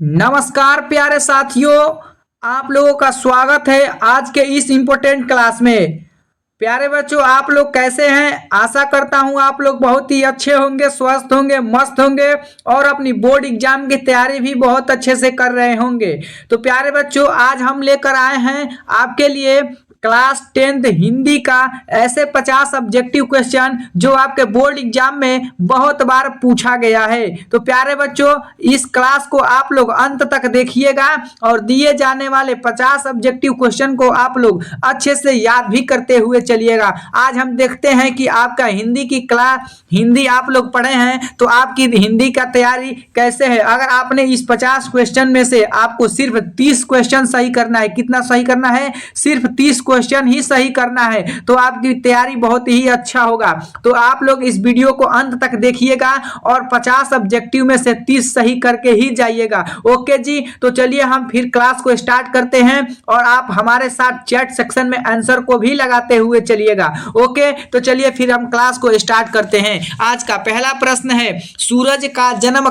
नमस्कार प्यारे साथियों, आप लोगों का स्वागत है आज के इस इम्पोर्टेंट क्लास में। प्यारे बच्चों, आप लोग कैसे हैं? आशा करता हूं आप लोग बहुत ही अच्छे होंगे, स्वस्थ होंगे, मस्त होंगे और अपनी बोर्ड एग्जाम की तैयारी भी बहुत अच्छे से कर रहे होंगे। तो प्यारे बच्चों, आज हम लेकर आए हैं आपके लिए क्लास 10th हिंदी का ऐसे 50 ऑब्जेक्टिव क्वेश्चन जो आपके बोर्ड एग्जाम में बहुत बार पूछा गया है। तो प्यारे बच्चों, इस क्लास को आप लोग अंत तक देखिएगा और दिए जाने वाले 50 ऑब्जेक्टिव क्वेश्चन को आप लोग अच्छे से याद भी करते हुए चलिएगा। आज हम देखते हैं कि आपका हिंदी की क्लास, हिंदी आप लोग पढ़े हैं तो आपकी हिंदी का तैयारी कैसे है। अगर आपने इस 50 क्वेश्चन में से आपको सिर्फ 30 क्वेश्चन सही करना है, कितना सही करना है? सिर्फ 30 क्वेश्चन ही सही करना है, तो आपकी तैयारी बहुत ही अच्छा होगा। तो आप लोग इस वीडियो को अंत तक देखिएगा और 50 ऑब्जेक्टिव में से 30 सही करके ही जाइएगा। ओके जी, तो चलिए हम फिर क्लास को स्टार्ट करते हैं और आप हमारे साथ चैट सेक्शन में आंसर को भी लगाते हुए चलिएगा। ओके, तो चलिए फिर हम क्लास को स्टार्ट करते हैं। आज का पहला प्रश्न है, सूरज का जन्म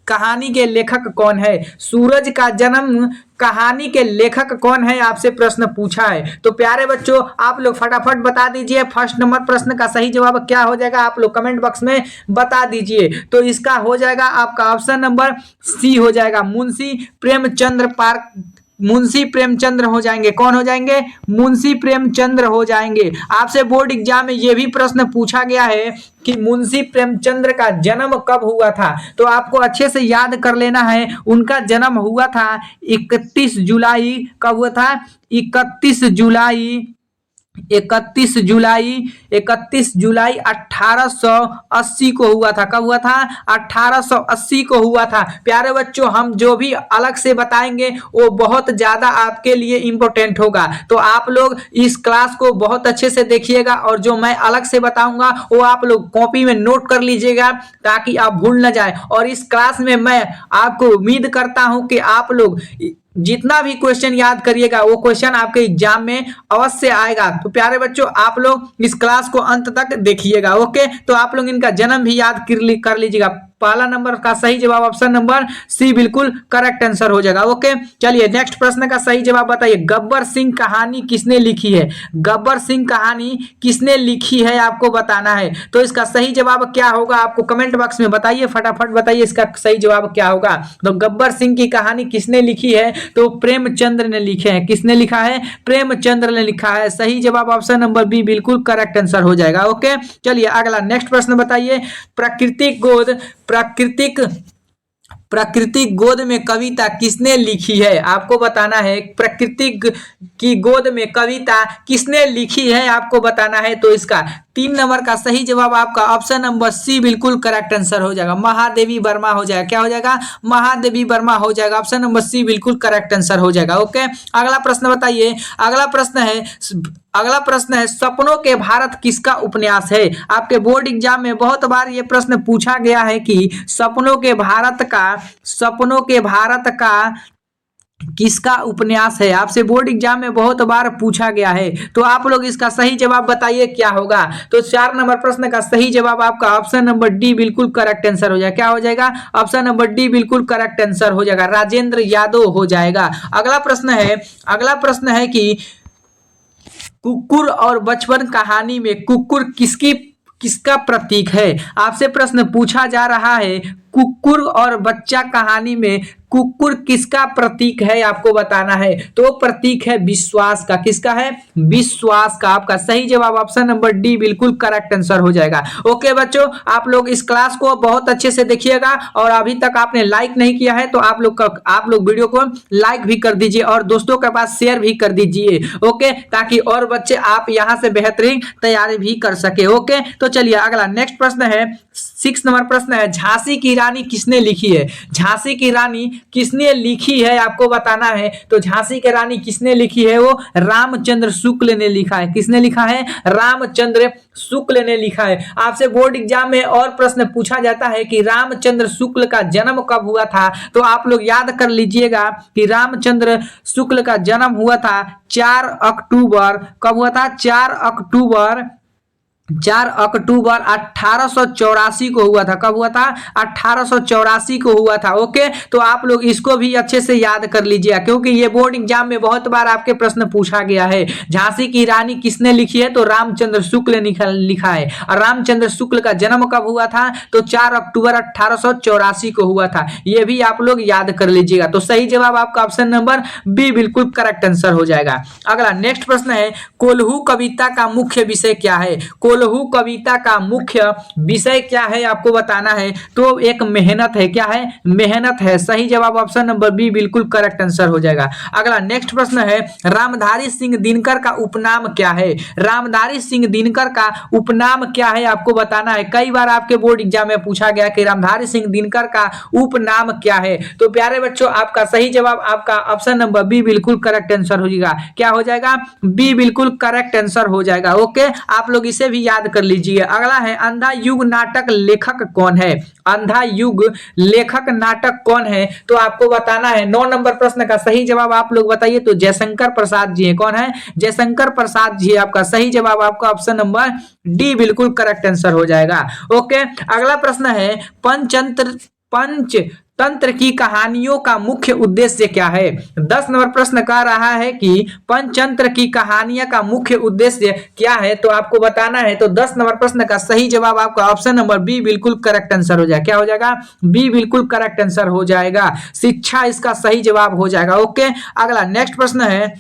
कहानी के लेखक कौन है? सूरज का जन्म कहानी के लेखक कौन है, आपसे प्रश्न पूछा है। तो प्यारे बच्चों, आप लोग फटाफट बता दीजिए फर्स्ट नंबर प्रश्न का सही जवाब क्या हो जाएगा। आप लोग कमेंट बॉक्स में बता दीजिए। तो इसका हो जाएगा आपका ऑप्शन नंबर सी हो जाएगा, मुंशी प्रेमचंद्र हो जाएंगे। कौन हो जाएंगे? मुंशी प्रेमचंद्र हो जाएंगे। आपसे बोर्ड एग्जाम में यह भी प्रश्न पूछा गया है कि मुंशी प्रेमचंद्र का जन्म कब हुआ था। तो आपको अच्छे से याद कर लेना है। उनका जन्म हुआ था 31 जुलाई। कब हुआ था? 31 जुलाई 1880 को हुआ था। कब हुआ था? 1880 को हुआ था। प्यारे बच्चों, हम जो भी अलग से बताएंगे वो बहुत ज्यादा आपके लिए इंपॉर्टेंट होगा। तो आप लोग इस क्लास को बहुत अच्छे से देखिएगा और जो मैं अलग से बताऊंगा वो आप लोग कॉपी में नोट कर लीजिएगा ताकि आप भूल न जाए। और इस क्लास में मैं आपको उम्मीद करता हूं कि आप लोग जितना भी क्वेश्चन याद करिएगा वो क्वेश्चन आपके एग्जाम में अवश्य आएगा। तो प्यारे बच्चों, आप लोग इस क्लास को अंत तक देखिएगा। ओके, तो आप लोग इनका जन्म भी याद कर लीजिएगा। पहला नंबर का सही जवाब ऑप्शन नंबर सी बिल्कुल करेक्ट आंसर हो जाएगा। ओके, चलिए नेक्स्ट प्रश्न का सही जवाब बताइए। गब्बर सिंह कहानी किसने लिखी है? गब्बर सिंह कहानी किसने लिखी है आपको बताना है। तो इसका सही जवाब क्या होगा आपको कमेंट बॉक्स में बताइए, फटाफट बताइए इसका सही जवाब क्या होगा। तो गब्बर सिंह की कहानी किसने लिखी है? तो प्रेमचंद्र ने लिखे हैं। किसने लिखा है? प्रेमचंद्र ने लिखा है। सही जवाब ऑप्शन नंबर बी बिल्कुल करेक्ट आंसर हो जाएगा। ओके, चलिए अगला नेक्स्ट प्रश्न बताइए। प्राकृतिक गोद में कविता किसने लिखी है? आपको बताना है प्राकृतिक की गोद में कविता किसने लिखी है, आपको बताना है। तो इसका 3 नंबर का सही जवाब आपका ऑप्शन नंबर सी बिल्कुल करेक्ट आंसर हो जाएगा। महादेवी वर्मा हो जाएगा। क्या हो जाएगा? महादेवी वर्मा हो जाएगा। ऑप्शन नंबर सी बिल्कुल करेक्ट आंसर हो जाएगा। ओके, अगला प्रश्न बताइए। अगला प्रश्न है सपनों के भारत किसका उपन्यास है? आपके बोर्ड एग्जाम में बहुत बार ये प्रश्न पूछा गया है कि सपनों के भारत का किसका उपन्यास है। आपसे बोर्ड एग्जाम में बहुत बार पूछा गया है। तो आप लोग इसका सही जवाब बताइए क्या होगा। तो 4 नंबर प्रश्न का सही जवाब आपका ऑप्शन नंबर डी बिल्कुल करेक्ट आंसर हो जाएगा। क्या हो जाएगा? ऑप्शन नंबर डी बिल्कुल करेक्ट आंसर हो जाएगा, राजेंद्र यादव हो जाएगा। अगला प्रश्न है कि कुक्कुर और बचपन कहानी में कुक्कुर किसका प्रतीक है? आपसे प्रश्न पूछा जा रहा है कुक्कुर और बच्चा कहानी में कुक्कुर किसका प्रतीक है, आपको बताना है। तो प्रतीक है विश्वास का। किसका है? विश्वास का। आपका सही जवाब ऑप्शन नंबर डी बिल्कुल करेक्ट आंसर हो जाएगा। ओके बच्चों, आप लोग इस क्लास को बहुत अच्छे से देखिएगा और अभी तक आपने लाइक नहीं किया है तो आप लोग वीडियो को लाइक भी कर दीजिए और दोस्तों के पास शेयर भी कर दीजिए। ओके, ताकि और बच्चे आप यहाँ से बेहतरीन तैयारी भी कर सके। ओके, तो चलिए अगला नेक्स्ट प्रश्न है 6 नंबर प्रश्न है झांसी की रानी किसने लिखी है? झांसी की रानी किसने लिखी है आपको बताना है। तो झांसी की रानी किसने लिखी है? वो रामचंद्र शुक्ल ने लिखा है। किसने लिखा है? रामचंद्र शुक्ल ने लिखा है। आपसे बोर्ड एग्जाम में और प्रश्न पूछा जाता है कि रामचंद्र शुक्ल का जन्म कब हुआ था। तो आप लोग याद कर लीजिएगा कि रामचंद्र शुक्ल का जन्म हुआ था 4 अक्टूबर। कब हुआ था? 4 अक्टूबर 4 अक्टूबर 1884 को हुआ था। कब हुआ था? 1884 को हुआ था। ओके, तो आप लोग इसको भी अच्छे से याद कर लीजिएगा, क्योंकि ये बोर्ड एग्जाम में बहुत बार आपके प्रश्न पूछा गया है। झांसी की रानी किसने लिखी है? तो रामचंद्र शुक्ल ने लिखा है। और रामचंद्र शुक्ल का जन्म कब हुआ था? तो 4 अक्टूबर 1884 को हुआ था। ये भी आप लोग याद कर लीजिएगा। तो सही जवाब आपका ऑप्शन नंबर बी बिल्कुल करेक्ट आंसर हो जाएगा। अगला नेक्स्ट प्रश्न है, कोल्हू कविता का मुख्य विषय क्या है? कोल्हू कविता का मुख्य विषय क्या है आपको बताना है। तो एक मेहनत है। क्या है? मेहनत है। सही जवाब ऑप्शन नंबर बी बिल्कुल करेक्ट आंसर हो जाएगा। अगला नेक्स्ट प्रश्न है, रामधारी सिंह दिनकर का उपनाम क्या है? रामधारी सिंह दिनकर का उपनाम क्या है आपको बताना है। कई बार आपके बोर्ड एग्जाम में पूछा गया कि रामधारी सिंह दिनकर का उपनाम क्या है। तो प्यारे बच्चों, आपका सही जवाब आपका ऑप्शन नंबर बी बिल्कुल करेक्ट आंसर हो जाएगा। क्या हो जाएगा? बी बिल्कुल करेक्ट आंसर हो जाएगा। ओके, आप लोग इसे भी याद कर लीजिए। अगला है, अंधा युग नाटक लेखक कौन है? अंधा युग लेखक नाटक कौन है? तो आपको बताना है। 9 नंबर प्रश्न का सही जवाब आप लोग बताइए। तो जयशंकर प्रसाद जी है। कौन है? जयशंकर प्रसाद जी। आपका सही जवाब आपका ऑप्शन नंबर डी बिल्कुल करेक्ट आंसर हो जाएगा। ओके, अगला प्रश्न है, पंचतंत्र की कहानियों का मुख्य उद्देश्य क्या है? 10 नंबर प्रश्न कह रहा है कि पंचतंत्र की कहानियां का मुख्य उद्देश्य क्या है? तो आपको बताना है। तो 10 नंबर प्रश्न का सही जवाब आपका ऑप्शन नंबर बी बिल्कुल करेक्ट आंसर हो जाएगा। क्या हो जाएगा? बी बिल्कुल करेक्ट आंसर हो जाएगा। शिक्षा इसका सही जवाब हो जाएगा। ओके, अगला नेक्स्ट प्रश्न है,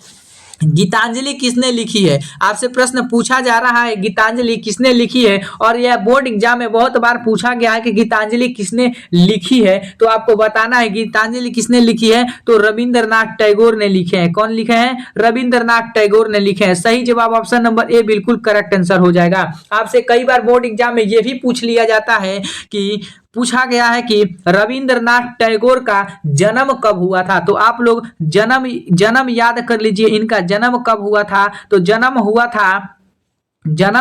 गीतांजलि किसने लिखी है? आपसे प्रश्न पूछा जा रहा है गीतांजलि किसने लिखी है, और यह बोर्ड एग्जाम में बहुत बार पूछा गया है कि गीतांजलि किसने लिखी है। तो आपको बताना है गीतांजलि किसने लिखी है। तो रविंद्रनाथ टैगोर ने लिखे हैं। कौन लिखे हैं? रविंद्रनाथ टैगोर ने लिखे हैं। सही जवाब ऑप्शन नंबर ए बिल्कुल करेक्ट आंसर हो जाएगा। आपसे कई बार बोर्ड एग्जाम में यह भी पूछ लिया जाता है कि पूछा गया है कि रविंद्रनाथ टैगोर का जन्म कब हुआ था। तो आप लोग जन्म याद कर लीजिए। इनका जन्म कब हुआ था? तो जन्म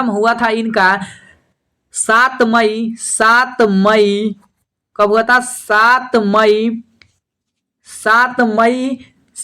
हुआ था इनका 7 मई कब हुआ था? 7 मई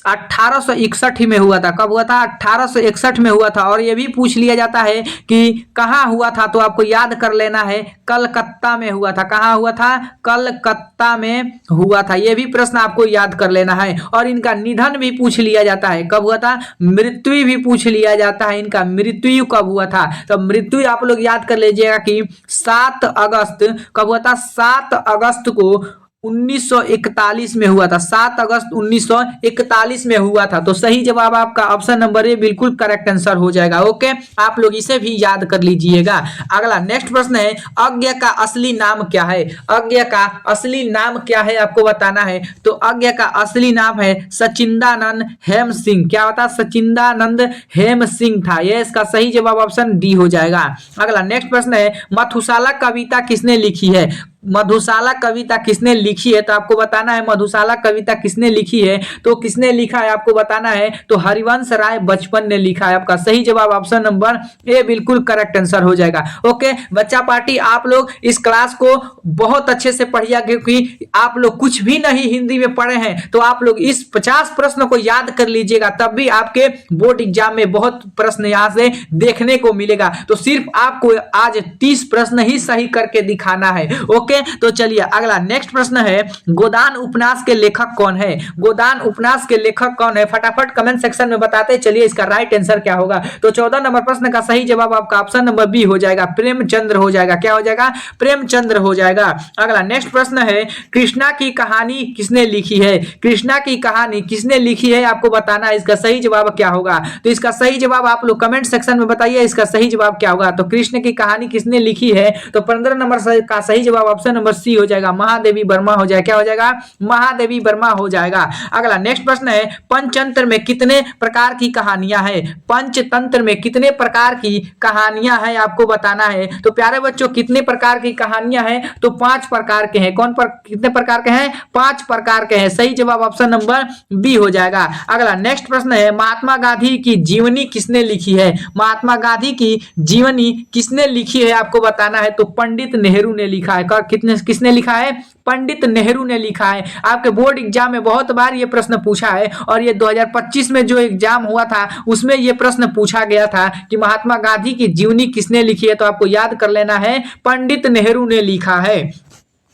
1861 में हुआ था। कब हुआ था? 1861 में हुआ था। और यह भी पूछ लिया जाता है कि कहाँ हुआ था। तो आपको याद कर लेना है, कलकत्ता में हुआ था। कहाँ हुआ था? कलकत्ता में हुआ था। यह भी प्रश्न आपको याद कर लेना है। और इनका निधन भी पूछ लिया जाता है। कब हुआ था? मृत्यु भी पूछ लिया जाता है। इनका मृत्यु कब हुआ था? तो मृत्यु आप लोग याद कर लीजिएगा कि 7 अगस्त कब हुआ था? 7 अगस्त को 1941 में हुआ था। 7 अगस्त 1941 में हुआ था। तो सही जवाब आपका ऑप्शन नंबर ए बिल्कुल करेक्ट आंसर हो जाएगा। ओके, आप लोग इसे भी याद कर लीजिएगा। अगला नेक्स्ट प्रश्न है, अज्ञ का असली नाम क्या है? अज्ञ का असली नाम क्या है आपको बताना है। तो अज्ञ का असली नाम है सचिंदानंद हेम सिंह। क्या होता? सचिंदानंद हेम सिंह था। यह इसका सही जवाब ऑप्शन डी हो जाएगा। अगला नेक्स्ट प्रश्न है, मधुशाला कविता किसने लिखी है? मधुशाला कविता किसने लिखी है? तो आपको बताना है मधुशाला कविता किसने लिखी है। तो किसने लिखा है आपको बताना है। तो हरिवंश राय बचपन ने लिखा है। आपका सही जवाब ऑप्शन नंबर ए बिल्कुल करेक्ट आंसर हो जाएगा। ओके बच्चा पार्टी, आप लोग इस क्लास को बहुत अच्छे से पढ़िए, क्योंकि आप लोग कुछ भी नहीं हिंदी में पढ़े हैं। तो आप लोग इस 50 प्रश्न को याद कर लीजिएगा, तब भी आपके बोर्ड एग्जाम में बहुत प्रश्न यहां से देखने को मिलेगा। तो सिर्फ आपको आज 30 प्रश्न ही सही करके दिखाना है। ओके, तो चलिए अगला नेक्स्ट प्रश्न है, गोदान उपन्यास के लेखक कौन है? गोदान उपन्यास के लेखक कौन है? फटाफट कमेंट सेक्शन में बताते चलिए इसका राइट आंसर क्या होगा। तो 14 नंबर प्रश्न का सही जवाब आपका ऑप्शन नंबर बी हो जाएगा, प्रेमचंद्र हो जाएगा। क्या हो जाएगा? प्रेमचंद्र हो जाएगा। अगला नेक्स्ट प्रश्न है, कृष्णा की कहानी किसने लिखी है? कृष्णा की कहानी किसने लिखी है आपको बताना है। इसका सही जवाब क्या होगा? तो इसका सही जवाब आप लोग कमेंट सेक्शन में बताइए, इसका सही जवाब क्या होगा। तो कृष्ण की कहानी किसने लिखी है? तो 15 नंबर का सही जवाब ऑप्शन नंबर सी हो जाएगा, महादेवी वर्मा हो जाएगा। क्या हो जाएगा? महादेवी वर्मा हो जाएगा। अगला नेक्स्ट प्रश्न है, पंचतंत्र में कितने प्रकार की कहानियां हैं? पंचतंत्र में कितने प्रकार की कहानियां हैं आपको बताना है। तो प्यारे बच्चों, कितने प्रकार की कहानियां हैं? तो 5 प्रकार के हैं। कितने प्रकार के हैं? 5 प्रकार के हैं। सही जवाब ऑप्शन नंबर बी हो जाएगा। अगला नेक्स्ट प्रश्न है, महात्मा गांधी की जीवनी किसने लिखी है? महात्मा गांधी की जीवनी किसने लिखी है आपको बताना है। तो पंडित नेहरू ने लिखा है। कितने किसने लिखा है? पंडित नेहरू ने लिखा है। आपके बोर्ड एग्जाम में बहुत बार ये प्रश्न पूछा है और ये 2025 में जो एग्जाम हुआ था उसमें ये प्रश्न पूछा गया था कि महात्मा गांधी की जीवनी किसने लिखी है, तो आपको याद कर लेना है पंडित नेहरू ने लिखा है।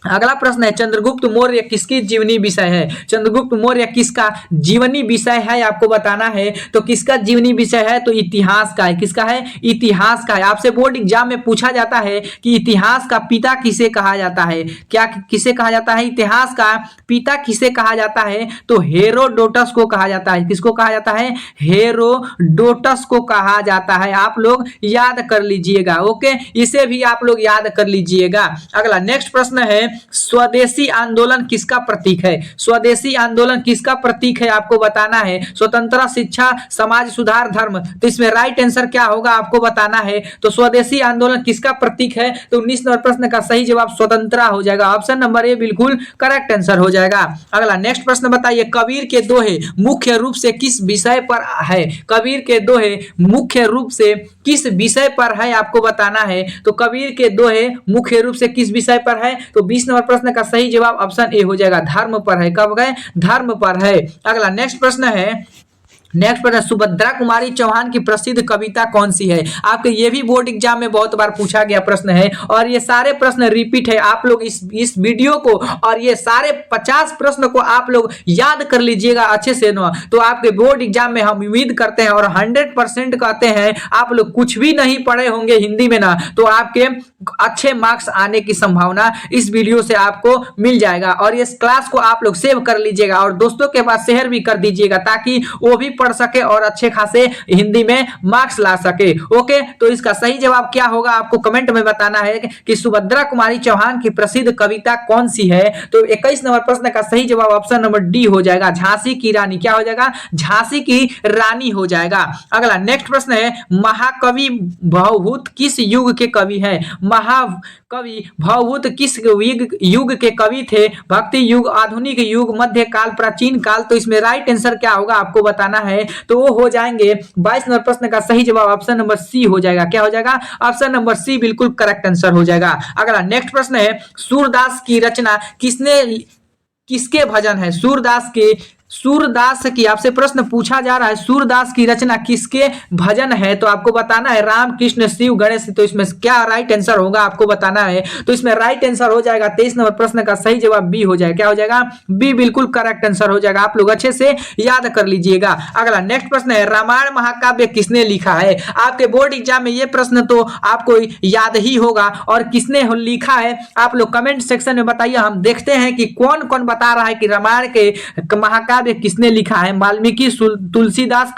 अगला प्रश्न है चंद्रगुप्त मौर्य किसकी जीवनी विषय है? चंद्रगुप्त मौर्य किसका जीवनी विषय है आपको बताना है। तो किसका जीवनी विषय है? तो इतिहास का है। किसका है? इतिहास का है। आपसे बोर्ड एग्जाम में पूछा जाता है कि इतिहास का पिता किसे कहा जाता है? क्या किसे कहा जाता है? इतिहास का पिता किसे कहा जाता है? तो हेरोडोटस को कहा जाता है। किसको कहा जाता है? हेरोडोटस को कहा जाता है। आप लोग याद कर लीजिएगा। ओके, इसे भी आप लोग याद कर लीजिएगा। अगला नेक्स्ट प्रश्न है स्वदेशी आंदोलन किसका प्रतीक है? स्वदेशी आंदोलन किसका प्रतीक है आपको बताना है। स्वतंत्रता, शिक्षा, समाज सुधार, धर्म। तो इसमें राइट आंसर क्या होगा आपको बताना है। तो स्वदेशी आंदोलन किसका प्रतीक है? तो 19 नंबर प्रश्न का सही जवाब स्वतंत्रता हो जाएगा। ऑप्शन नंबर ए बिल्कुल करेक्ट आंसर हो जाएगा। अगला नेक्स्ट प्रश्न बताइए कबीर के दोहे मुख्य रूप से किस विषय पर है? कबीर के दोहे मुख्य रूप से किस विषय पर है आपको बताना है। तो कबीर के दोहे मुख्य रूप से किस विषय पर है? तो 20 नंबर प्रश्न का सही जवाब ऑप्शन ए हो जाएगा, धर्म पर है। कब गए? धर्म पर है। अगला नेक्स्ट प्रश्न है सुभद्रा कुमारी चौहान की प्रसिद्ध कविता कौन सी है? आपके ये भी बोर्ड एग्जाम में बहुत बार पूछा गया प्रश्न है और ये सारे प्रश्न रिपीट है। आप लोग इस वीडियो को और ये सारे 50 प्रश्न को आप लोग याद कर लीजिएगा अच्छे से ना, तो आपके बोर्ड एग्जाम में हम उम्मीद करते हैं और 100% कहते हैं आप लोग कुछ भी नहीं पढ़े होंगे हिंदी में ना, तो आपके अच्छे मार्क्स आने की संभावना इस वीडियो से आपको मिल जाएगा। और इस क्लास को आप लोग सेव कर लीजिएगा और दोस्तों के पास शेयर भी कर दीजिएगा ताकि वो भी पढ़ सके और अच्छे खासे हिंदी में मार्क्स ला सके। ओके, तो इसका सही जवाब क्या होगा आपको कमेंट में बताना है कि सुभद्रा कुमारी चौहान की प्रसिद्ध कविता कौन सी है। तो 21 नंबर प्रश्न का सही जवाब ऑप्शन नंबर डी हो जाएगा, झांसी की रानी। क्या हो जाएगा? झांसी की रानी हो जाएगा। अगला नेक्स्ट प्रश्न है महाकवि भवभूत किस युग के कवि है? महाकवि भवभूत किस युग के कवि थे? भक्ति युग, आधुनिक युग, मध्यकाल, प्राचीन काल। तो इसमें राइट आंसर क्या होगा आपको बताना है। तो वो हो जाएंगे 22 नंबर प्रश्न का सही जवाब ऑप्शन नंबर सी हो जाएगा। क्या हो जाएगा? ऑप्शन नंबर सी बिल्कुल करेक्ट आंसर हो जाएगा। अगला नेक्स्ट प्रश्न है सूरदास की रचना किसके भजन है? सूरदास की आपसे प्रश्न पूछा जा रहा है सूरदास की रचना किसके भजन है? तो आपको बताना है राम, कृष्ण, शिव, गणेश। तो इसमें क्या राइट आंसर होगा आपको बताना है। तो इसमें राइट आंसर हो जाएगा 23 नंबर प्रश्न का सही जवाब बी हो जाएगा। क्या हो जाएगा? बी बिल्कुल करेक्ट आंसर हो जाएगा। आप लोग अच्छे से याद कर लीजिएगा। अगला नेक्स्ट प्रश्न है रामायण महाकाव्य किसने लिखा है? आपके बोर्ड एग्जाम में ये प्रश्न तो आपको याद ही होगा और किसने लिखा है आप लोग कमेंट सेक्शन में बताइए। हम देखते हैं कि कौन कौन बता रहा है कि रामायण के महाकाव्य किसने लिखा है। वाल्मीकि, तुलसीदास,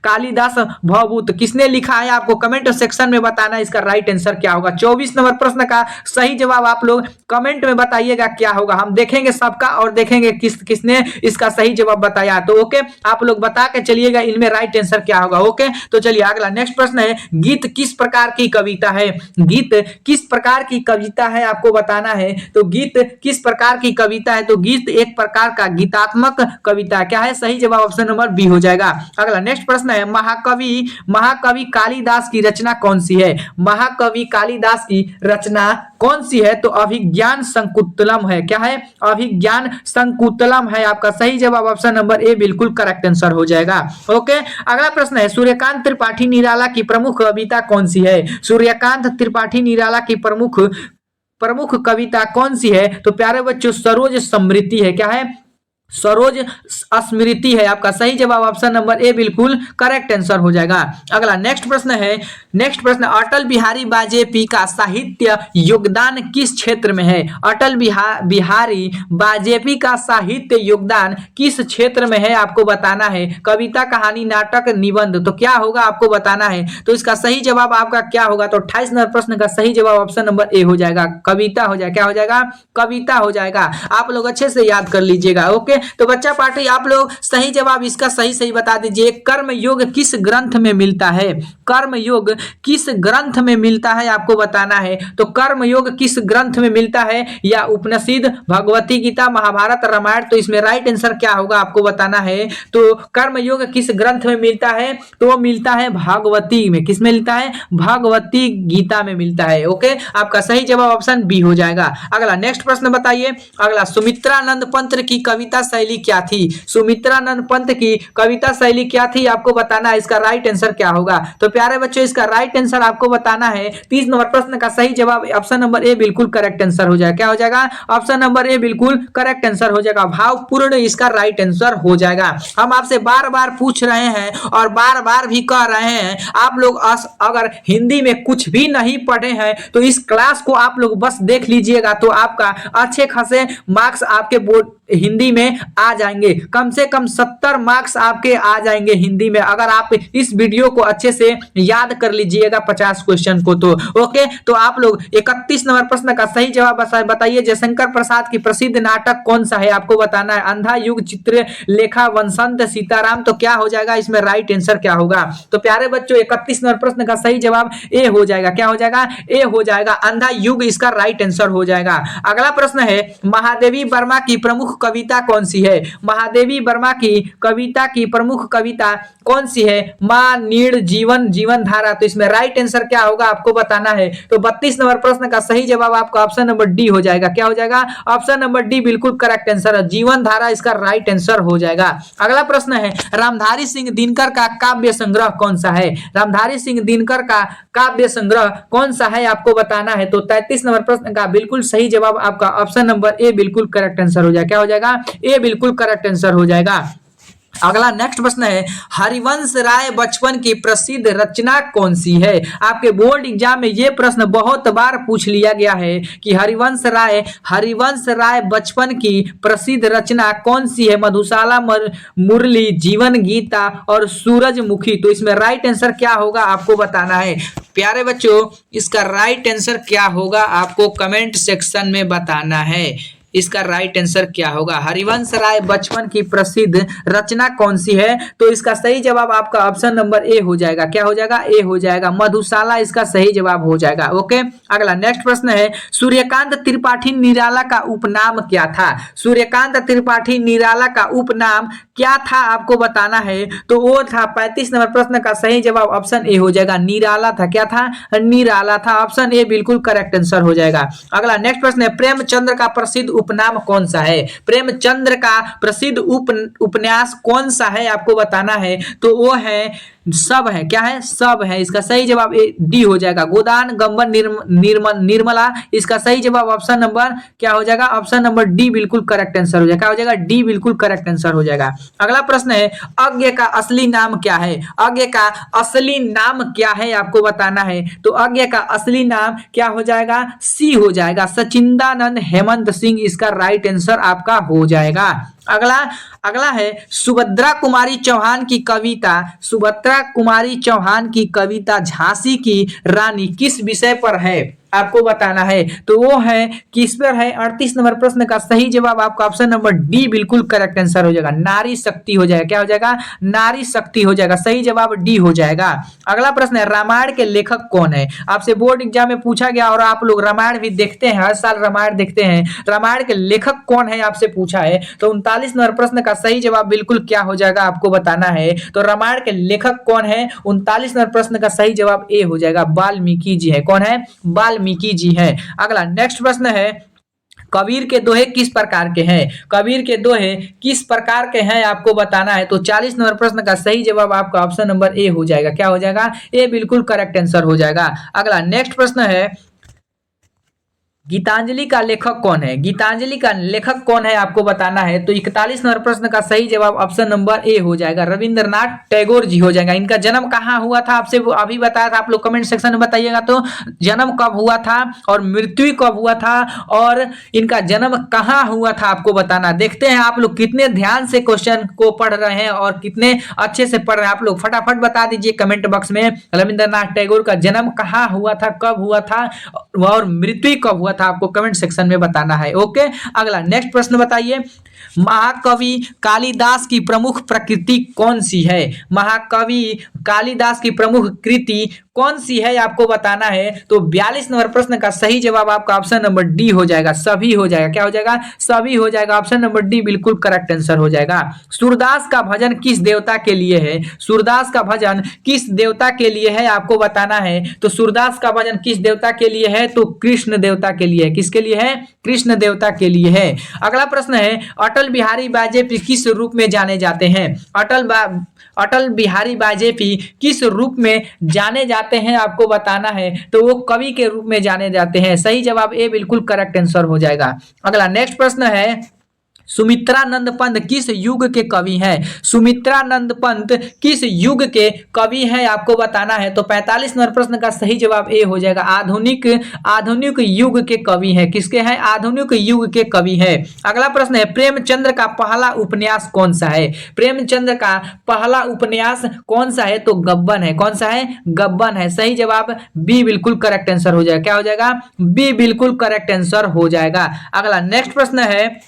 कालिदास, भवभूत किसने लिखा है आपको कमेंट सेक्शन में बताना। इसका राइट आंसर क्या होगा? 24 नंबर प्रश्न का सही जवाब आप लोग कमेंट में बताइएगा क्या होगा। हम देखेंगे सबका और देखेंगे किसने इसका सही जवाब बताया। तो ओके, आप लोग बता के चलिएगा इनमें राइट आंसर क्या होगा। ओके, तो चलिए अगला नेक्स्ट प्रश्न है गीत किस प्रकार की कविता है? गीत किस प्रकार की कविता है आपको बताना है। तो गीत किस प्रकार की कविता है? तो गीत एक प्रकार का गीतात्मक कविता। क्या है? सही जवाब ऑप्शन नंबर बी हो जाएगा। अगला नेक्स्ट प्रश्न है महाकवि कालिदास की रचना कौन सी है? महाकवि कालिदास की रचना कौन सी है? तो अभिज्ञान संकुतलम है। क्या है? अभिज्ञान संकुतलम है। आपका सही जवाब ऑप्शन नंबर ए बिल्कुल करेक्ट आंसर हो जाएगा। ओके, अगला प्रश्न है सूर्यकांत त्रिपाठी निराला की प्रमुख कविता कौन सी है? सूर्यकांत त्रिपाठी निराला की प्रमुख कविता कौन सी है? तो प्यारे बच्चों सरोज समृद्धि है। क्या है? सरोज स्मृति है। आपका सही जवाब ऑप्शन नंबर ए बिल्कुल करेक्ट आंसर हो जाएगा। अगला नेक्स्ट प्रश्न अटल बिहारी वाजपेयी का साहित्य योगदान किस क्षेत्र में है? अटल बिहारी वाजपेयी का साहित्य योगदान किस क्षेत्र में है आपको बताना है। कविता, कहानी, नाटक, निबंध। तो क्या होगा आपको बताना है। तो इसका सही जवाब आपका क्या होगा? तो 28 नंबर प्रश्न का सही जवाब ऑप्शन नंबर ए हो जाएगा, कविता हो जाएगा। क्या हो जाएगा? कविता हो जाएगा। आप लोग अच्छे से याद कर लीजिएगा। ओके, तो बच्चा पार्टी आप लोग सही जवाब इसका सही बता दीजिए। कर्म योग किस ग्रंथ में मिलता है? कर्म योग किस ग्रंथ में मिलता है आपको बताना है। तो कर्म योग किस ग्रंथ में मिलता है? या उपनिषद, भगवती गीता, महाभारत, रामायण। तो इसमें राइट आंसर क्या होगा आपको बताना है। तो कर्म योग किस ग्रंथ में मिलता है? तो मिलता है भागवती में। किस में मिलता है? भगवती गीता में मिलता है। ओके, आपका सही जवाब ऑप्शन बी हो जाएगा। अगला नेक्स्ट प्रश्न बताइए। अगला, सुमित्रानंद पंत की कविता शैली क्या थी? सुमित्रानंद पंत की कविता शैली क्या थी आपको बताना है। इसका राइट आंसर क्या होगा? तो प्यारे बच्चों इसका राइट आंसर आपको बताना है। 30 नंबर प्रश्न का सही जवाब ऑप्शन नंबर ए बिल्कुल करेक्ट आंसर हो जाएगा। क्या हो जाएगा? ऑप्शन नंबर ए बिल्कुल करेक्ट आंसर हो जाएगा। भावपूर्ण इसका राइट आंसर हो जाएगा। हम आपसे बार बार पूछ रहे हैं और बार बार भी कह रहे हैं, आप लोग अगर हिंदी में कुछ भी नहीं पढ़े हैं तो इस क्लास को आप लोग बस देख लीजिएगा, तो आपका अच्छे खासे मार्क्स आपके बोर्ड हिंदी में आ जाएंगे। कम से कम 70 मार्क्स आपके आ जाएंगे हिंदी में, अगर आप इस वीडियो को अच्छे से याद कर लीजिएगा 50 क्वेश्चन को। तो ओके, तो आप लोग 31 नंबर प्रश्न का सही जवाब बताइए। जयशंकर प्रसाद की प्रसिद्ध नाटक कौन सा है आपको बताना है। अंधा युग, चित्रलेखा, वसंत, सीताराम। तो क्या हो जाएगा इसमें राइट आंसर क्या होगा? तो प्यारे बच्चों 31 नंबर प्रश्न का सही जवाब ए हो जाएगा। क्या हो जाएगा? ए हो जाएगा। अंधा युग इसका राइट आंसर हो जाएगा। अगला प्रश्न है, महादेवी वर्मा की प्रमुख कविता कौन सी है? महादेवी वर्मा की कविता की प्रमुख कविता कौन सी है? मां, नीड़, जीवन, जीवन धारा। तो इसमें राइट आंसर क्या होगा आपको बताना है। तो 32 नंबर प्रश्न का सही जवाब आपका ऑप्शन नंबर डी हो जाएगा। क्या हो जाएगा? ऑप्शन नंबर डी बिल्कुल करेक्ट आंसर है। जीवन धारा इसका राइट आंसर हो जाएगा। अगला प्रश्न है, रामधारी सिंह दिनकर का काव्य संग्रह कौन सा है? रामधारी सिंह दिनकर का काव्य संग्रह कौन सा है आपको बताना है। तो 33 नंबर प्रश्न का बिल्कुल सही जवाब आपका ऑप्शन नंबर ए बिल्कुल करेक्ट आंसर हो जाएगा। क्या हो जाएगा? ए बिल्कुल करेक्ट आंसर हो जाएगा। अगला नेक्स्ट प्रश्न है, हरिवंश राय बचपन की प्रसिद्ध रचना कौन सी है? आपके बोर्ड एग्जाम में यह प्रश्न बहुत बार पूछ लिया गया है कि हरिवंश राय बचपन की प्रसिद्ध रचना कौन सी है? मधुशाला, मुरली, जीवन गीता और सूरजमुखी। तो इसमें राइट आंसर क्या होगा आपको बताना है। प्यारे बच्चों इसका राइट आंसर क्या होगा आपको कमेंट सेक्शन में बताना है। इसका राइट आंसर क्या होगा? हरिवंश राय बचपन की प्रसिद्ध रचना कौन सी है? तो इसका सही जवाब आपका ऑप्शन नंबर ए हो जाएगा। क्या हो जाएगा? ए हो जाएगा। मधुशाला इसका सही जवाब हो जाएगा। ओके, अगला नेक्स्ट प्रश्न है, सूर्यकांत त्रिपाठी निराला का उपनाम क्या था? सूर्यकांत त्रिपाठी निराला का उपनाम क्या था आपको बताना है। तो वो था 35 नंबर प्रश्न का सही जवाब ऑप्शन ए हो जाएगा। निराला था। क्या था? निराला था। ऑप्शन ए बिल्कुल करेक्ट आंसर हो जाएगा। अगला नेक्स्ट प्रश्न है, प्रेमचंद्र का प्रसिद्ध उपनाम कौन सा है? प्रेमचंद्र का प्रसिद्ध उपन्यास कौन सा है आपको बताना है। तो वो है सब है। क्या है? सब है। इसका सही जवाब डी हो जाएगा। गोदान, गंबन, निर्मला। इसका सही जवाब ऑप्शन नंबर क्या हो जाएगा? ऑप्शन नंबर डी बिल्कुल करेक्ट आंसर हो जाएगा। क्या हो जाएगा? डी बिल्कुल करेक्ट आंसर हो जाएगा। अगला प्रश्न है, अज्ञ का असली नाम क्या है? अज्ञ का असली नाम क्या है आपको बताना है। तो अज्ञ का असली नाम क्या हो जाएगा? सी हो जाएगा। सचिंदानंद हेमंत सिंह इसका राइट आंसर आपका हो जाएगा। अगला है, सुभद्रा कुमारी चौहान की कविता झांसी की रानी किस विषय पर है आपको बताना है। तो वो है किस पर है? 38 नंबर प्रश्न का सही जवाब आपका ऑप्शन नंबर डी बिल्कुल करेक्ट आंसर हो जाएगा। नारी शक्ति हो जाएगा। क्या हो जाएगा? नारी शक्ति हो जाएगा। सही जवाब डी हो जाएगा। अगला प्रश्न है, रामायण के लेखक कौन है? आपसे बोर्ड एग्जाम में पूछा गया और आप लोग रामायण भी देखते हैं, हर साल रामायण देखते हैं। रामायण के लेखक कौन है आपसे पूछा है। तो 39 नंबर प्रश्न का सही जवाब बिल्कुल क्या हो जाएगा आपको बताना है। तो रामायण के लेखक कौन है? 39 नंबर प्रश्न का सही जवाब ए हो जाएगा। वाल्मीकि जी है। कौन है? वाल्मीकि जी है। अगला नेक्स्ट प्रश्न है, कबीर के दोहे किस प्रकार के हैं? कबीर के दोहे किस प्रकार के हैं आपको बताना है। तो 40 नंबर प्रश्न का सही जवाब आपका ऑप्शन नंबर ए हो जाएगा। क्या हो जाएगा? ए बिल्कुल करेक्ट आंसर हो जाएगा। अगला नेक्स्ट प्रश्न है, गीतांजलि का लेखक कौन है? गीतांजलि का लेखक कौन है आपको बताना है। तो 41 नंबर प्रश्न का सही जवाब ऑप्शन नंबर ए हो जाएगा। रविंद्रनाथ टैगोर जी हो जाएगा। इनका जन्म कहाँ हुआ था आपसे अभी बताया था, आप लोग कमेंट सेक्शन में बताइएगा। तो जन्म कब हुआ था और मृत्यु कब हुआ था और इनका जन्म कहाँ हुआ था आपको बताना। देखते हैं आप लोग कितने ध्यान से क्वेश्चन को पढ़ रहे हैं और कितने अच्छे से पढ़ रहे हैं। आप लोग फटाफट बता दीजिए कमेंट बॉक्स में, रविंद्रनाथ टैगोर का जन्म कहाँ हुआ था, कब हुआ था और मृत्यु कब हुआ था आपको कमेंट सेक्शन में बताना है। ओके, अगला नेक्स्ट प्रश्न बताइए, महाकवि कालिदास की प्रमुख प्रकृति कौन सी है? महाकवि कालिदास की प्रमुख कृति कौन सी है आपको बताना है। तो 42 नंबर प्रश्न का सही जवाब आपका ऑप्शन नंबर डी हो जाएगा, सभी हो जाएगा। क्या हो जाएगा? सभी हो जाएगा। ऑप्शन नंबर डी बिल्कुल करेक्ट आंसर हो जाएगा। सूरदास का भजन किस देवता के लिए है? सूरदास का भजन किस देवता के लिए है आपको बताना है। तो सूरदास का भजन किस देवता के लिए है? तो कृष्ण देवता के लिए है। किसके लिए है? कृष्ण देवता के लिए है। अगला प्रश्न है, अटल बिहारी वाजपेयी किस रूप में जाने जाते हैं? अटल बिहारी वाजपेयी किस रूप में जाने जाते हैं आपको बताना है। तो वो कवि के रूप में जाने जाते हैं। सही जवाब ए बिल्कुल करेक्ट आंसर हो जाएगा। अगला नेक्स्ट प्रश्न है, सुमित्रानंद पंत किस युग के कवि हैं? सुमित्रानंद पंत किस युग के कवि हैं आपको बताना है। तो 45 नंबर प्रश्न का सही जवाब ए हो जाएगा, आधुनिक युग के कवि हैं। किसके हैं? आधुनिक युग के कवि हैं। अगला प्रश्न है, प्रेमचंद्र का पहला उपन्यास कौन सा है? प्रेमचंद्र का पहला उपन्यास कौन सा है? तो गब्बन है। कौन सा है? गब्बन है। सही जवाब बी बिल्कुल करेक्ट आंसर हो जाएगा। क्या हो जाएगा? बी बिल्कुल करेक्ट आंसर हो जाएगा। अगला नेक्स्ट प्रश्न है,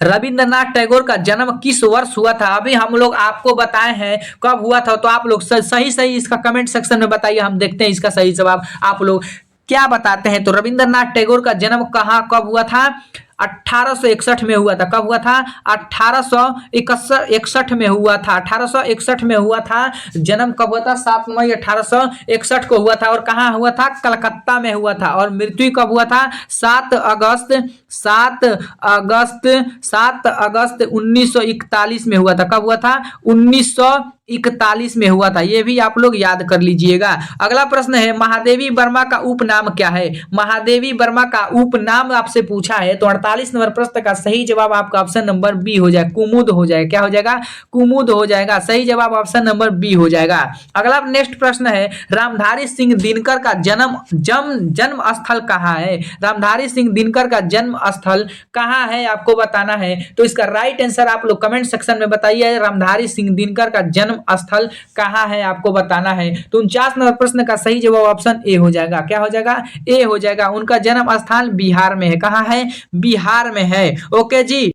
रविंद्रनाथ टैगोर का जन्म किस वर्ष हुआ था? अभी हम लोग आपको बताए हैं कब हुआ था, तो आप लोग सही इसका कमेंट सेक्शन में बताइए, हम देखते हैं इसका सही जवाब आप लोग क्या बताते हैं। तो रविंद्रनाथ टैगोर का जन्म कहाँ कब हुआ था? 1861 में हुआ था। कब हुआ था? 1861 में हुआ था। 1861 में हुआ था। जन्म कब हुआ था? 7 मई 1861 को हुआ था। और कहाँ हुआ था? कलकत्ता में हुआ था। और मृत्यु कब हुआ था? 7 अगस्त 1941 में हुआ था। कब हुआ था? 1941 में हुआ था। ये भी आप लोग याद कर लीजिएगा। अगला प्रश्न है, महादेवी वर्मा का उपनाम क्या है? महादेवी वर्मा का उपनाम आपसे पूछा है। तो 48 नंबर प्रश्न का सही जवाब आपका ऑप्शन नंबर बी हो जाएगा, कुमुद हो जाएगा। क्या हो जाएगा? कुमुद हो जाएगा। सही जवाब ऑप्शन नंबर बी हो जाएगा। अगला नेक्स्ट प्रश्न है, रामधारी सिंह दिनकर का जन्म स्थल कहाँ है? रामधारी सिंह दिनकर का जन्म स्थल कहाँ है आपको बताना है। तो इसका राइट आंसर आप लोग कमेंट सेक्शन में बताइए, रामधारी सिंह दिनकर का जन्म स्थल कहाँ है आपको बताना है। तो 49 नंबर प्रश्न का सही जवाब ऑप्शन ए हो जाएगा। क्या हो जाएगा? ए हो जाएगा। उनका जन्म स्थान बिहार में है। कहाँ है? बिहार में है। ओके जी।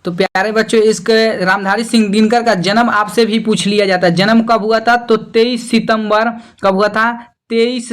तो प्यारे बच्चों, इसके रामधारी सिंह दिनकर का जन्म आपसे भी पूछ लिया जाता है। जन्म कब हुआ था? तो 23 सितंबर कब हुआ था? 23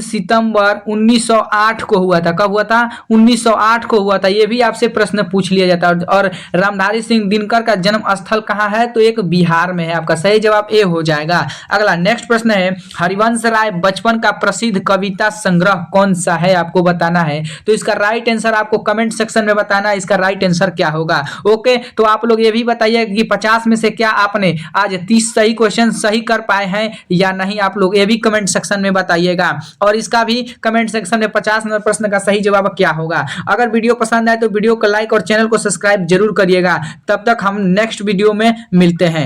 सितंबर 1908 को हुआ था। कब हुआ था? 1908 को हुआ था। ये भी आपसे प्रश्न पूछ लिया जाता है। और रामधारी सिंह दिनकर का जन्म स्थल कहाँ है? तो एक बिहार में है। आपका सही जवाब ए हो जाएगा। अगला नेक्स्ट प्रश्न है, हरिवंश राय बचपन का प्रसिद्ध कविता संग्रह कौन सा है आपको बताना है। तो इसका राइट आंसर आपको कमेंट सेक्शन में बताना है, इसका राइट आंसर क्या होगा। ओके, तो आप लोग ये भी बताइए कि 50 में से क्या आपने आज 30 सही क्वेश्चन सही कर पाए हैं या नहीं। आप लोग ये भी कमेंट सेक्शन में बताइएगा। और इसका भी कमेंट सेक्शन में 50 नंबर प्रश्न का सही जवाब क्या होगा। अगर वीडियो पसंद आए तो वीडियो को लाइक और चैनल को सब्सक्राइब जरूर करिएगा। तब तक हम नेक्स्ट वीडियो में मिलते हैं।